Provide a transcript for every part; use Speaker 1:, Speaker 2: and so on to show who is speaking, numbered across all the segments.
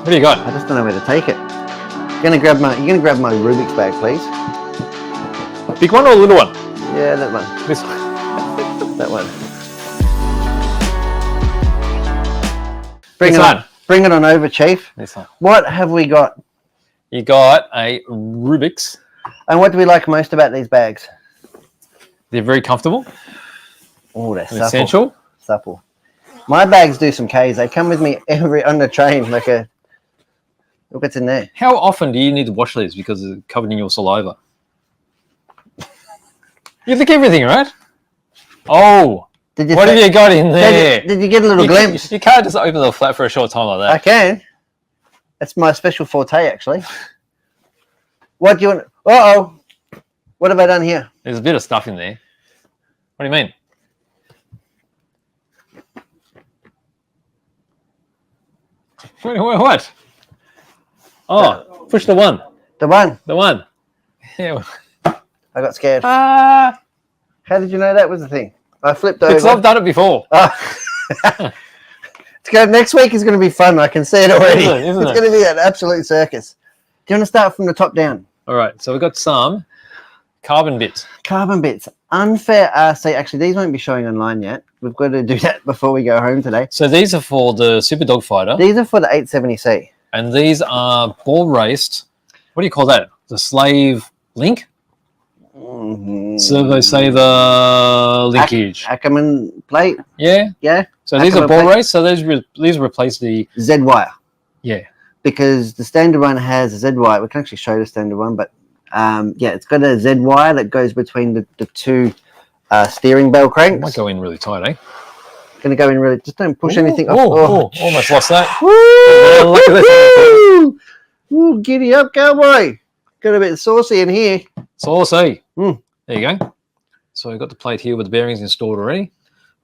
Speaker 1: What do you got?
Speaker 2: I just don't know where to take it. You're gonna grab my Rubik's bag, please.
Speaker 1: Big one or a little one?
Speaker 2: Yeah, that one.
Speaker 1: This one.
Speaker 2: That one. Bring it on over, Chief.
Speaker 1: This one.
Speaker 2: What have we got?
Speaker 1: You got a Rubik's.
Speaker 2: And what do we like most about these bags?
Speaker 1: They're very comfortable.
Speaker 2: Oh, they're supple.
Speaker 1: Essential.
Speaker 2: Supple. My bags do some Ks. They come with me on the train like a... Look what's in there.
Speaker 1: How often do you need to wash these because it's covered in your saliva? You think everything, right? Oh, what have you got in there?
Speaker 2: Did you get a little glimpse?
Speaker 1: You can't just open the flap for a short time like that.
Speaker 2: I can. That's my special forte, actually. What do you want? Uh-oh. What have I done here?
Speaker 1: There's a bit of stuff in there. What do you mean? What? Oh, push the one.
Speaker 2: The one.
Speaker 1: The one. Yeah.
Speaker 2: I got scared. How did you know that was the thing? I flipped over.
Speaker 1: Because I've done it before.
Speaker 2: Next week is going to be fun. I can see it already.
Speaker 1: Isn't it?
Speaker 2: It's going to be an absolute circus. Do you want to start from the top down?
Speaker 1: All right. So we've got some carbon bits.
Speaker 2: Carbon bits. Unfair RC. Actually, these won't be showing online yet. We've got to do that before we go home today.
Speaker 1: So these are for the Super Dog Fighter.
Speaker 2: These are for the 870C.
Speaker 1: And these are ball raced. What do you call that? The slave link? Servo saver linkage.
Speaker 2: Ackerman plate.
Speaker 1: Yeah.
Speaker 2: Yeah.
Speaker 1: So these are ball race. So these replace the
Speaker 2: Z wire.
Speaker 1: Yeah.
Speaker 2: Because the standard one has a Z wire. We can actually show the standard one, but yeah, it's got a Z wire that goes between the two steering bell cranks.
Speaker 1: Might go in really tight, eh?
Speaker 2: Going to go in really. Just don't push anything off.
Speaker 1: Almost lost that.
Speaker 2: Woo!
Speaker 1: Look at this.
Speaker 2: Ooh, giddy up, cowboy. Got a bit saucy in here.
Speaker 1: Saucy. There you go. So we've got the plate here with the bearings installed already.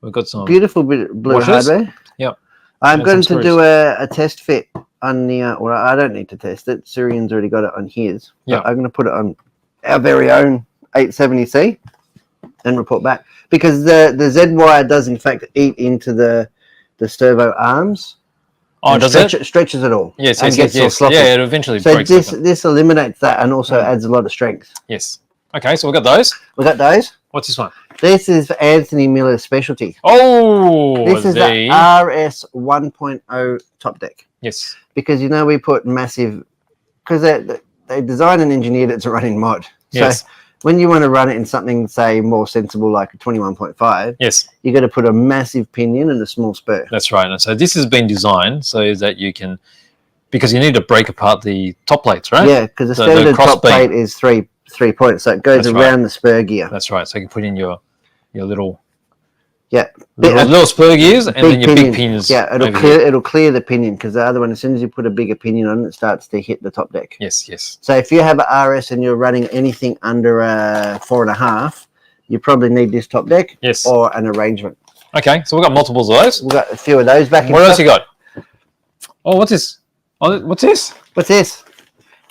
Speaker 1: We've got some
Speaker 2: beautiful bit of blue hardware.
Speaker 1: Yep.
Speaker 2: I'm going to do a test fit on the. Well, I don't need to test it. Syrian's already got it on his.
Speaker 1: Yeah.
Speaker 2: I'm going to put it on our very own 870C and report back because the Z wire does in fact eat into the servo arms.
Speaker 1: Oh, does it?
Speaker 2: Stretches it all.
Speaker 1: Yes,
Speaker 2: and
Speaker 1: yes,
Speaker 2: gets
Speaker 1: yes. Yeah, it eventually breaks.
Speaker 2: So this eliminates that and also adds a lot of strength.
Speaker 1: Yes. Okay, so we've got those.
Speaker 2: We got those.
Speaker 1: What's this one?
Speaker 2: This is Anthony Miller's specialty.
Speaker 1: Oh,
Speaker 2: this is the RS 1.0 top deck.
Speaker 1: Yes.
Speaker 2: Because, you know, we put massive... Because they designed and engineered it to run in mod.
Speaker 1: Yes.
Speaker 2: So when you want to run it in something, say, more sensible like a 21.5,
Speaker 1: yes,
Speaker 2: you got to put a massive pinion and a small spur. That's
Speaker 1: right. And so this has been designed so that you can... Because you need to break apart the top plates, right?
Speaker 2: Yeah, because the standard top plate is three points, so it goes around the spur gear.
Speaker 1: That's right. So you can put in your little
Speaker 2: little
Speaker 1: spur gears and then your big pinions.
Speaker 2: Yeah, it'll clear the pinion because the other one, as soon as you put a bigger pinion on it, it starts to hit the top deck.
Speaker 1: Yes, yes.
Speaker 2: So if you have an RS and you're running anything under a 4.5, you probably need this top deck.
Speaker 1: Yes.
Speaker 2: Or an arrangement.
Speaker 1: Okay, so we've got multiples of those.
Speaker 2: We've got a few of those back.
Speaker 1: What else you got? Oh, what's this? Oh, what's this?
Speaker 2: What's this?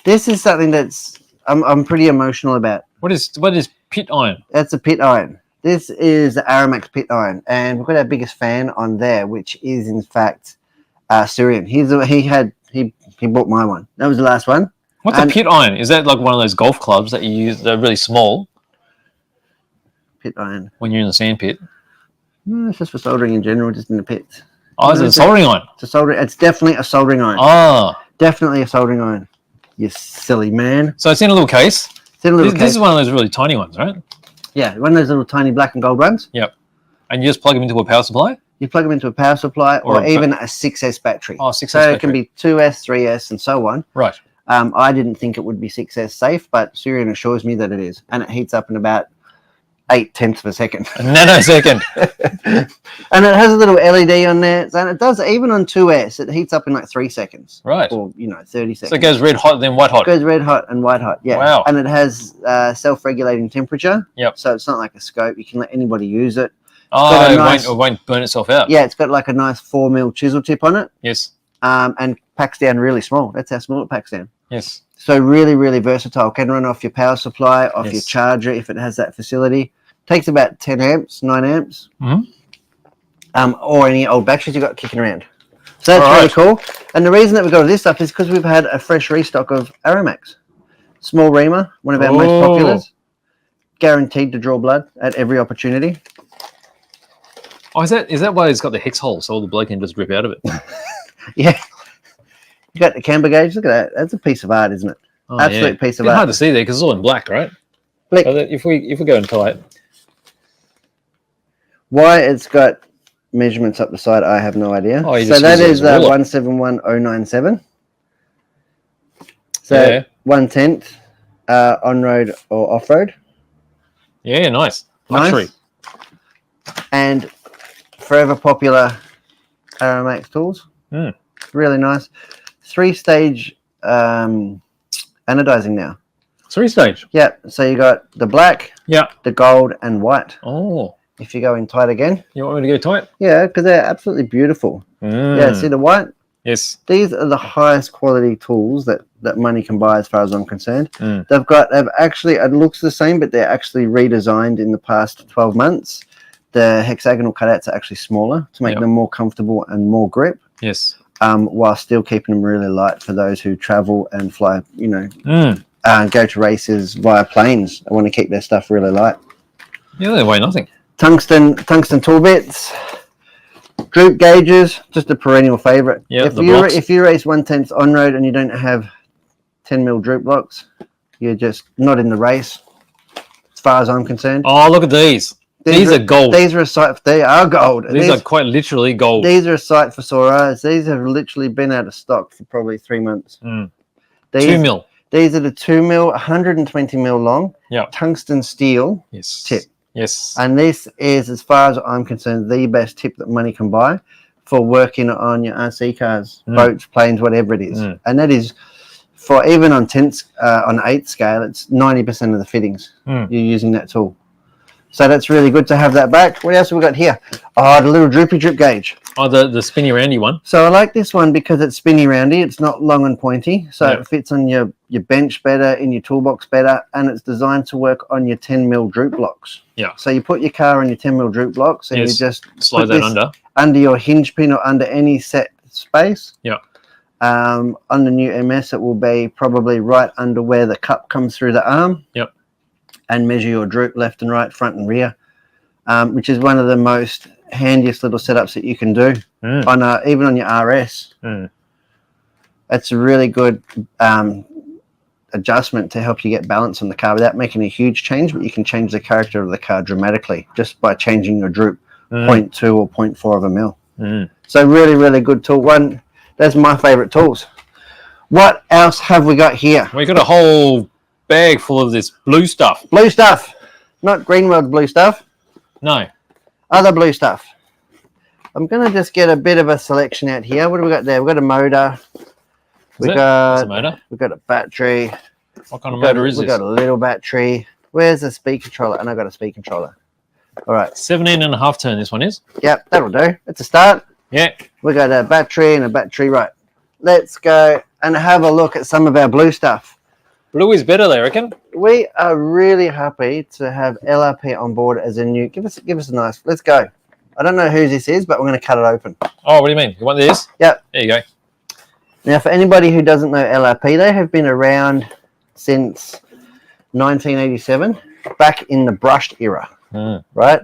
Speaker 2: This is something that's I'm pretty emotional about.
Speaker 1: What is pit iron?
Speaker 2: That's a pit iron. This is the ARROWMAX Pit Iron, and we've got our biggest fan on there, which is in fact Syrian. He bought my one. That was the last one.
Speaker 1: What's a pit iron? Is that like one of those golf clubs that you use? They're really small.
Speaker 2: Pit iron.
Speaker 1: When you're in the sand pit.
Speaker 2: No, it's just for soldering in general, just in the pits.
Speaker 1: Oh, is it a soldering iron?
Speaker 2: It's a soldering. It's definitely a soldering iron.
Speaker 1: Oh,
Speaker 2: definitely a soldering iron. You silly man.
Speaker 1: So it's in a little case.
Speaker 2: It's in a little case.
Speaker 1: This is one of those really tiny ones, right?
Speaker 2: Yeah, one of those little tiny black and gold ones.
Speaker 1: Yep. And you just plug them into a power supply?
Speaker 2: You plug them into a power supply or even a 6S battery.
Speaker 1: Oh, 6S
Speaker 2: battery. So it can be 2S, 3S, and so on.
Speaker 1: Right.
Speaker 2: I didn't think it would be 6S safe, but Syrian assures me that it is. And it heats up in about 0.8 of a second.
Speaker 1: A nanosecond.
Speaker 2: And it has a little LED on there. And it does, even on 2S, it heats up in like 3 seconds.
Speaker 1: Right.
Speaker 2: Or, 30 seconds.
Speaker 1: So it goes red hot, then white hot.
Speaker 2: It goes red hot and white hot, yeah.
Speaker 1: Wow.
Speaker 2: And it has self-regulating temperature.
Speaker 1: Yep.
Speaker 2: So it's not like a scope. You can let anybody use it.
Speaker 1: Oh, it won't burn itself out.
Speaker 2: Yeah, it's got like a nice 4mm chisel tip on it.
Speaker 1: Yes.
Speaker 2: And packs down really small. That's how small it packs down.
Speaker 1: Yes.
Speaker 2: So really, really versatile. Can run off your power supply, off your charger if it has that facility. Takes about 10 amps, 9 amps.
Speaker 1: Mm-hmm.
Speaker 2: Or any old batteries you've got kicking around. So that's really cool. And the reason that we got this stuff is because we've had a fresh restock of ARROWMAX. Small Reamer, one of our most populars. Guaranteed to draw blood at every opportunity.
Speaker 1: Oh, is that why it's got the hex hole so all the blood can just drip out of it?
Speaker 2: Yeah. You got the camber gauge. Look at that. That's a piece of art, isn't it?
Speaker 1: Oh,
Speaker 2: Absolute piece of
Speaker 1: it's
Speaker 2: art.
Speaker 1: hard to see there because it's all in black, right?
Speaker 2: Black.
Speaker 1: So if we go and tight.
Speaker 2: Why it's got measurements up the side, I have no idea.
Speaker 1: Oh,
Speaker 2: so that is 171097. So 1/10 on road or off road.
Speaker 1: Yeah, nice. Luxury.
Speaker 2: And forever popular ARROWMAX tools. Really nice. 3-stage anodizing now.
Speaker 1: 3-stage?
Speaker 2: Yeah. So you got the black, the gold, and white.
Speaker 1: Oh.
Speaker 2: If you go in tight again.
Speaker 1: You want me to go tight?
Speaker 2: Yeah, because they're absolutely beautiful. Yeah, see the white?
Speaker 1: Yes.
Speaker 2: These are the highest quality tools that money can buy as far as I'm concerned. They've actually, it looks the same, but they're actually redesigned in the past 12 months. The hexagonal cutouts are actually smaller to make them more comfortable and more grip.
Speaker 1: Yes.
Speaker 2: While still keeping them really light for those who travel and fly, you know, go to races via planes. I want to keep their stuff really light.
Speaker 1: Yeah, they weigh nothing.
Speaker 2: Tungsten tool bits. Droop gauges, just a perennial favourite.
Speaker 1: Yeah,
Speaker 2: if you race 1/10 on road and you don't have 10mm droop blocks, you're just not in the race, as far as I'm concerned.
Speaker 1: Oh, look at these. These are gold.
Speaker 2: These are a sight. They are gold.
Speaker 1: These are quite literally gold.
Speaker 2: These are a sight for sore eyes. These have literally been out of stock for probably 3 months.
Speaker 1: 2mm.
Speaker 2: These are the 2mm, 120mm long, tungsten steel tip.
Speaker 1: Yes.
Speaker 2: And this is, as far as I'm concerned, the best tip that money can buy for working on your RC cars, boats, planes, whatever it is. And that is, for even on 8th scale, it's 90% of the fittings. You're using that tool. So that's really good to have that back. What else have we got here? Oh, the little droopy drip gauge.
Speaker 1: Oh, the spinny roundy one.
Speaker 2: So I like this one because it's spinny roundy. It's not long and pointy. So it fits on your bench better, in your toolbox better, and it's designed to work on your 10mm droop blocks. Yeah. So you put your car on your 10mm droop blocks and you just
Speaker 1: slide that
Speaker 2: under your hinge pin or under any set space.
Speaker 1: Yeah.
Speaker 2: On the new MS, it will be probably right under where the cup comes through the arm.
Speaker 1: Yep.
Speaker 2: And measure your droop left and right, front and rear, which is one of the most handiest little setups that you can do on even on your RS. It's a really good adjustment to help you get balance on the car without making a huge change, but you can change the character of the car dramatically just by changing your droop 0.2 or 0.4 of a mil. So really, really good tool. That's my favorite tools. What else have we got here?
Speaker 1: We got a whole bag full of this blue stuff.
Speaker 2: Blue stuff, not Greenworld blue stuff.
Speaker 1: No,
Speaker 2: other blue stuff. I'm gonna just get a bit of a selection out here. What do we got there? We've got a motor. We've got a battery.
Speaker 1: What kind of motor is this?
Speaker 2: We've got a little battery. Where's the speed controller? And I've got a speed controller. All right.
Speaker 1: 17.5 turn. This one is.
Speaker 2: Yep, that'll do. It's a start.
Speaker 1: Yeah.
Speaker 2: We got a battery and a battery. Right. Let's go and have a look at some of our blue stuff.
Speaker 1: Blue is better, they reckon.
Speaker 2: We are really happy to have LRP on board as a new. Give us a nice. Let's go. I don't know whose this is, but we're going to cut it open.
Speaker 1: Oh, what do you mean? You want this?
Speaker 2: Yep.
Speaker 1: There you go.
Speaker 2: Now, for anybody who doesn't know LRP, they have been around since 1987, back in the brushed era, right?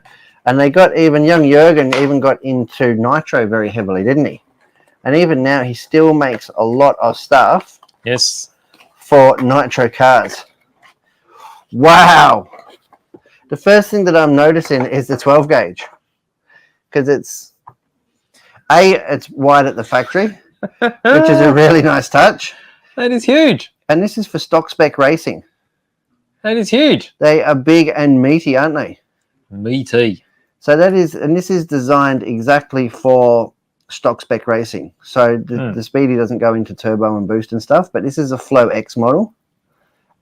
Speaker 2: And they got even young Jurgen even got into nitro very heavily, didn't he? And even now, he still makes a lot of stuff.
Speaker 1: Yes.
Speaker 2: For nitro cars. Wow. The first thing that I'm noticing is the 12 gauge. Because it's wide at the factory, which is a really nice touch.
Speaker 1: That is huge.
Speaker 2: And this is for stock spec racing.
Speaker 1: That is huge.
Speaker 2: They are big and meaty, aren't they?
Speaker 1: Meaty.
Speaker 2: So that is, and this is designed exactly for stock spec racing. So the Speedy doesn't go into turbo and boost and stuff, but this is a Flow X model.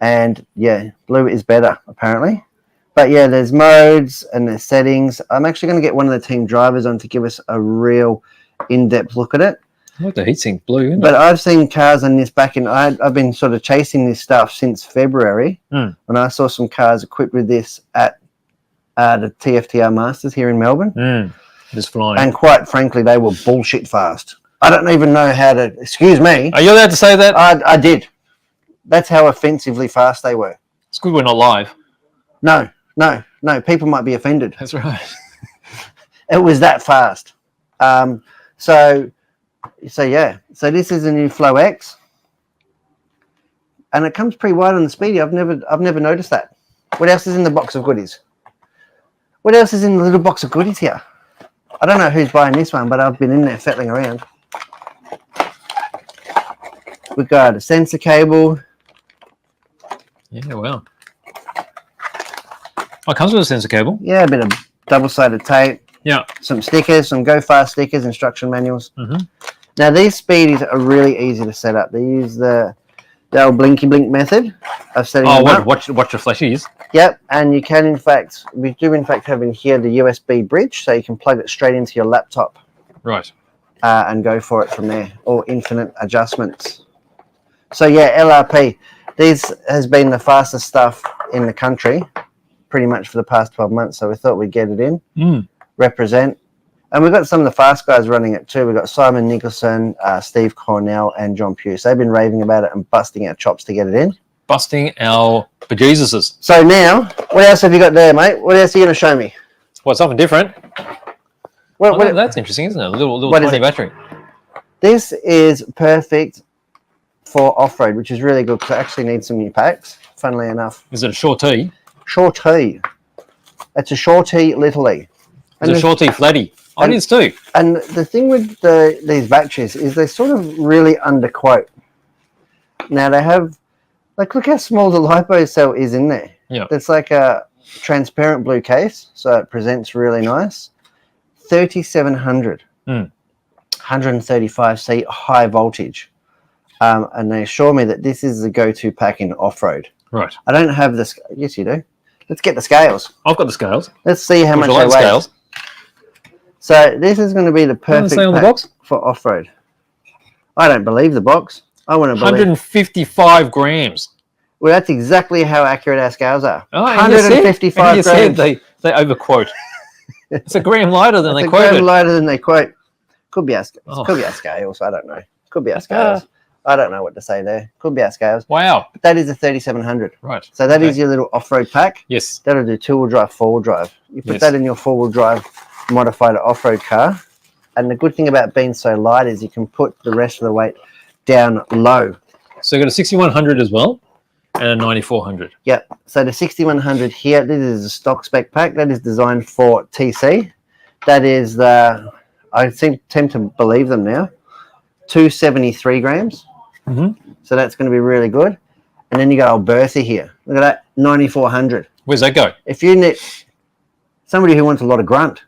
Speaker 2: And yeah, blue is better apparently. But yeah, there's modes and there's settings. I'm actually going to get one of the team drivers on to give us a real in-depth look at it.
Speaker 1: I like the heatsink blue, isn't
Speaker 2: but I've seen cars on this back in, I've been sort of chasing this stuff since February. When I saw some cars equipped with this at the TFTR Masters here in Melbourne.
Speaker 1: Just flying.
Speaker 2: And quite frankly, they were bullshit fast. I don't even know how to. Excuse me.
Speaker 1: Are you allowed to say that?
Speaker 2: I did. That's how offensively fast they were.
Speaker 1: It's good we're not live.
Speaker 2: No. People might be offended.
Speaker 1: That's right.
Speaker 2: It was that fast. So yeah. So this is a new Flow X, and it comes pretty wide on the Speedy. I've never noticed that. What else is in the box of goodies? What else is in the little box of goodies here? I don't know who's buying this one, but I've been in there fettling around. We've got a sensor cable.
Speaker 1: Yeah, wow. Oh, it comes with a sensor cable.
Speaker 2: Yeah, a bit of double-sided tape.
Speaker 1: Yeah.
Speaker 2: Some stickers, some Go Fast stickers, instruction manuals.
Speaker 1: Mm-hmm.
Speaker 2: Now, these Speedies are really easy to set up. They use the old blinky blink method of setting them up.
Speaker 1: Watch the flashies.
Speaker 2: Yep, and you can, in fact, we do in fact have in here the USB bridge, so you can plug it straight into your laptop.
Speaker 1: Right.
Speaker 2: And go for it from there, or infinite adjustments. So yeah, LRP. This has been the fastest stuff in the country, pretty much for the past 12 months. So we thought we'd get it in, represent. And we've got some of the fast guys running it too. We've got Simon Nicholson, Steve Cornell, and John Pugh. So they've been raving about it and busting our chops to get it in.
Speaker 1: Busting our bejesuses.
Speaker 2: So now, what else have you got there, mate? What else are you going to show me?
Speaker 1: Well, something different.
Speaker 2: What,
Speaker 1: that's interesting, isn't it? A little
Speaker 2: what
Speaker 1: tiny battery.
Speaker 2: This is perfect for off-road, which is really good because I actually need some new packs, funnily enough.
Speaker 1: Is it a Shorty?
Speaker 2: Shorty. It's a Shorty Little.
Speaker 1: It's a Shorty Flatty. Oh, it is too.
Speaker 2: And the thing with these batteries is they sort of really underquote. Now they have, like, look how small the LiPo cell is in there.
Speaker 1: Yeah.
Speaker 2: It's like a transparent blue case, so it presents really nice. 3700, 135C high voltage. And they assure me that this is the go-to pack in off-road.
Speaker 1: Right.
Speaker 2: I don't have this. Yes, you do. Let's get the scales.
Speaker 1: I've got the scales.
Speaker 2: Let's see how much they weigh.
Speaker 1: Scales?
Speaker 2: So this is going to be the perfect
Speaker 1: on the
Speaker 2: pack
Speaker 1: box?
Speaker 2: for off-road. I don't believe the box. I want to believe.
Speaker 1: 155 grams.
Speaker 2: Well, that's exactly how accurate our scales are.
Speaker 1: Oh,
Speaker 2: 155 grams.
Speaker 1: Said they overquote. It's a gram lighter than they quoted.
Speaker 2: A gram lighter than they quote. Could be our scales. I don't know. Could be our scales. I don't know what to say there. Could be our scales.
Speaker 1: Wow.
Speaker 2: But that is a 3700.
Speaker 1: Right.
Speaker 2: So that is your little off-road pack.
Speaker 1: Yes.
Speaker 2: That'll do two-wheel drive, four-wheel drive. You put that in your four-wheel drive modified off-road car. And the good thing about being so light is you can put the rest of the weight down low.
Speaker 1: So you've got a 6100 as well and a 9400.
Speaker 2: Yep. So the 6100 here, this is a stock spec pack. That is designed for TC. That is the, I tend to believe them now, 273 grams. So that's going to be really good. And then you got old Bertha here. Look at that, 9400.
Speaker 1: Where's that go?
Speaker 2: If you need somebody who wants a lot of grunt,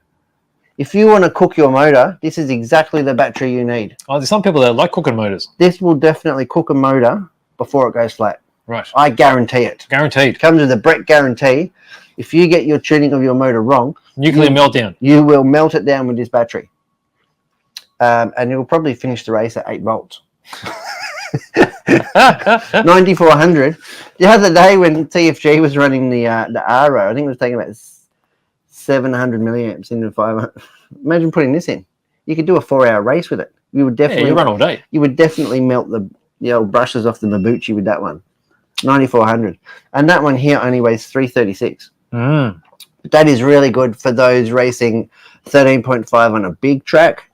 Speaker 2: if you want to cook your motor, this is exactly the battery you need.
Speaker 1: Oh, there's some people that like cooking motors.
Speaker 2: This will definitely cook a motor before it goes flat.
Speaker 1: Right.
Speaker 2: I guarantee it.
Speaker 1: Guaranteed.
Speaker 2: It comes with a Brett guarantee. If you get your tuning of your motor wrong,
Speaker 1: nuclear meltdown. You
Speaker 2: will melt it down with this battery. And it will probably finish the race at 8 volts. 9400. The other day when TFG was running the ARROW, I think it was taking about 700 milliamps into 500. Imagine putting this in. You could do a 4-hour race with it. You would definitely
Speaker 1: you run all day.
Speaker 2: You would definitely melt the old brushes off the Mabuchi with that one. 9400. And that one here only weighs 336. That is really good for those racing 13.5 on a big track.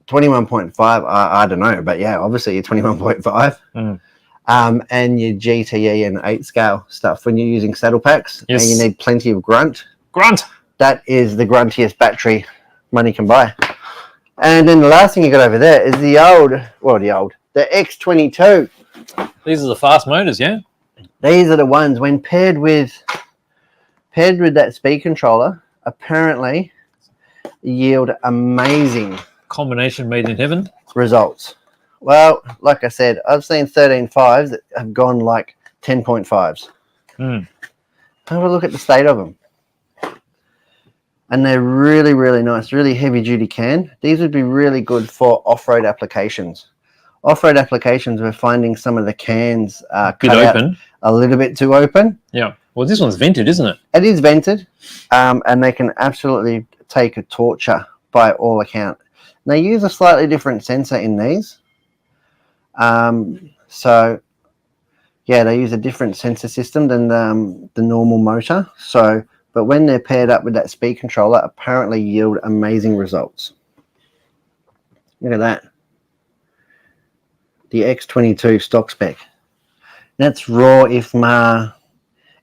Speaker 2: 21.5, I don't know, but yeah, obviously you're 21.5. And your GTE and 8 scale stuff when you're using saddle packs and you need plenty of grunt. That is the gruntiest battery money can buy. And then the last thing you got over there is the X22.
Speaker 1: These are the fast motors, yeah?
Speaker 2: These are the ones when paired with that speed controller, apparently yield amazing
Speaker 1: combination made in heaven
Speaker 2: results. Well, like I said, I've seen 13.5s that have gone like 10.5s. Have a look at the state of them. And they're really, really nice, really heavy duty can. These would be really good for off-road applications. Off-road applications, we're finding some of the cans cut out a little bit too open.
Speaker 1: Yeah. Well, this one's vented, isn't it?
Speaker 2: It is vented, and they can absolutely take a torture by all account. They use a slightly different sensor in these. So yeah, they use a different sensor system than the normal motor. So, but when they're paired up with that speed controller, apparently yield amazing results. Look at that. The X22 stock spec. That's raw IFMA,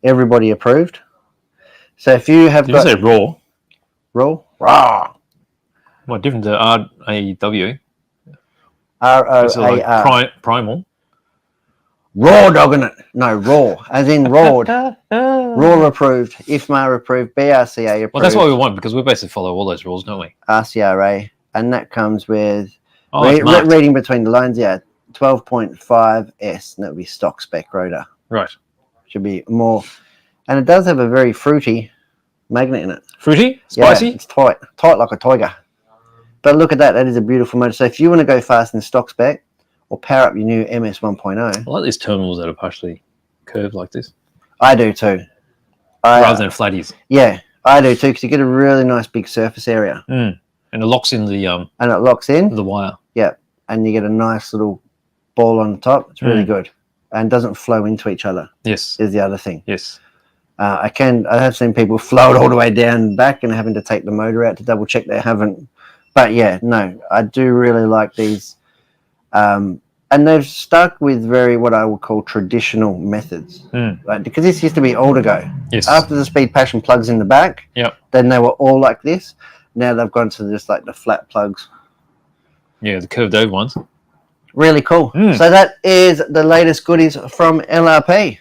Speaker 2: everybody approved. So if you have
Speaker 1: Did you say raw?
Speaker 2: Raw? Raw.
Speaker 1: What, different to RAW?
Speaker 2: ROAR.
Speaker 1: Like primal?
Speaker 2: Raw dogging it. No, raw. As in rawed. Raw approved. IFMA approved. BRCA approved.
Speaker 1: Well, that's what we want because we basically follow all those rules, don't we?
Speaker 2: RCRA. And that comes with
Speaker 1: reading
Speaker 2: between the lines, yeah. 12.5S, and that would be stock spec rotor.
Speaker 1: Right.
Speaker 2: Should be more. And it does have a very fruity magnet in it.
Speaker 1: Fruity? Spicy?
Speaker 2: Yeah, it's tight like a tiger. But look at that. That is a beautiful motor. So if you want to go fast in stock spec or power up your new MS 1.0.
Speaker 1: I like these terminals that are partially curved like this.
Speaker 2: I do too.
Speaker 1: Rather than flatties.
Speaker 2: Yeah, I do too, because you get a really nice big surface area.
Speaker 1: And it locks in the
Speaker 2: and it locks in
Speaker 1: the wire. Yeah.
Speaker 2: And you get a nice little ball on the top. It's really good. And doesn't flow into each other.
Speaker 1: Yes.
Speaker 2: Is the other thing.
Speaker 1: Yes.
Speaker 2: I have seen people flow it all the way down back and having to take the motor out to double check they haven't. But yeah, no, I do really like these. And they've stuck with what I would call traditional methods. Right? Because this used to be all to go.
Speaker 1: Yes.
Speaker 2: After the Speed Passion plugs in the back, then they were all like this. Now they've gone to just like the flat plugs.
Speaker 1: Yeah, the curved over ones.
Speaker 2: Really cool. So that is the latest goodies from LRP.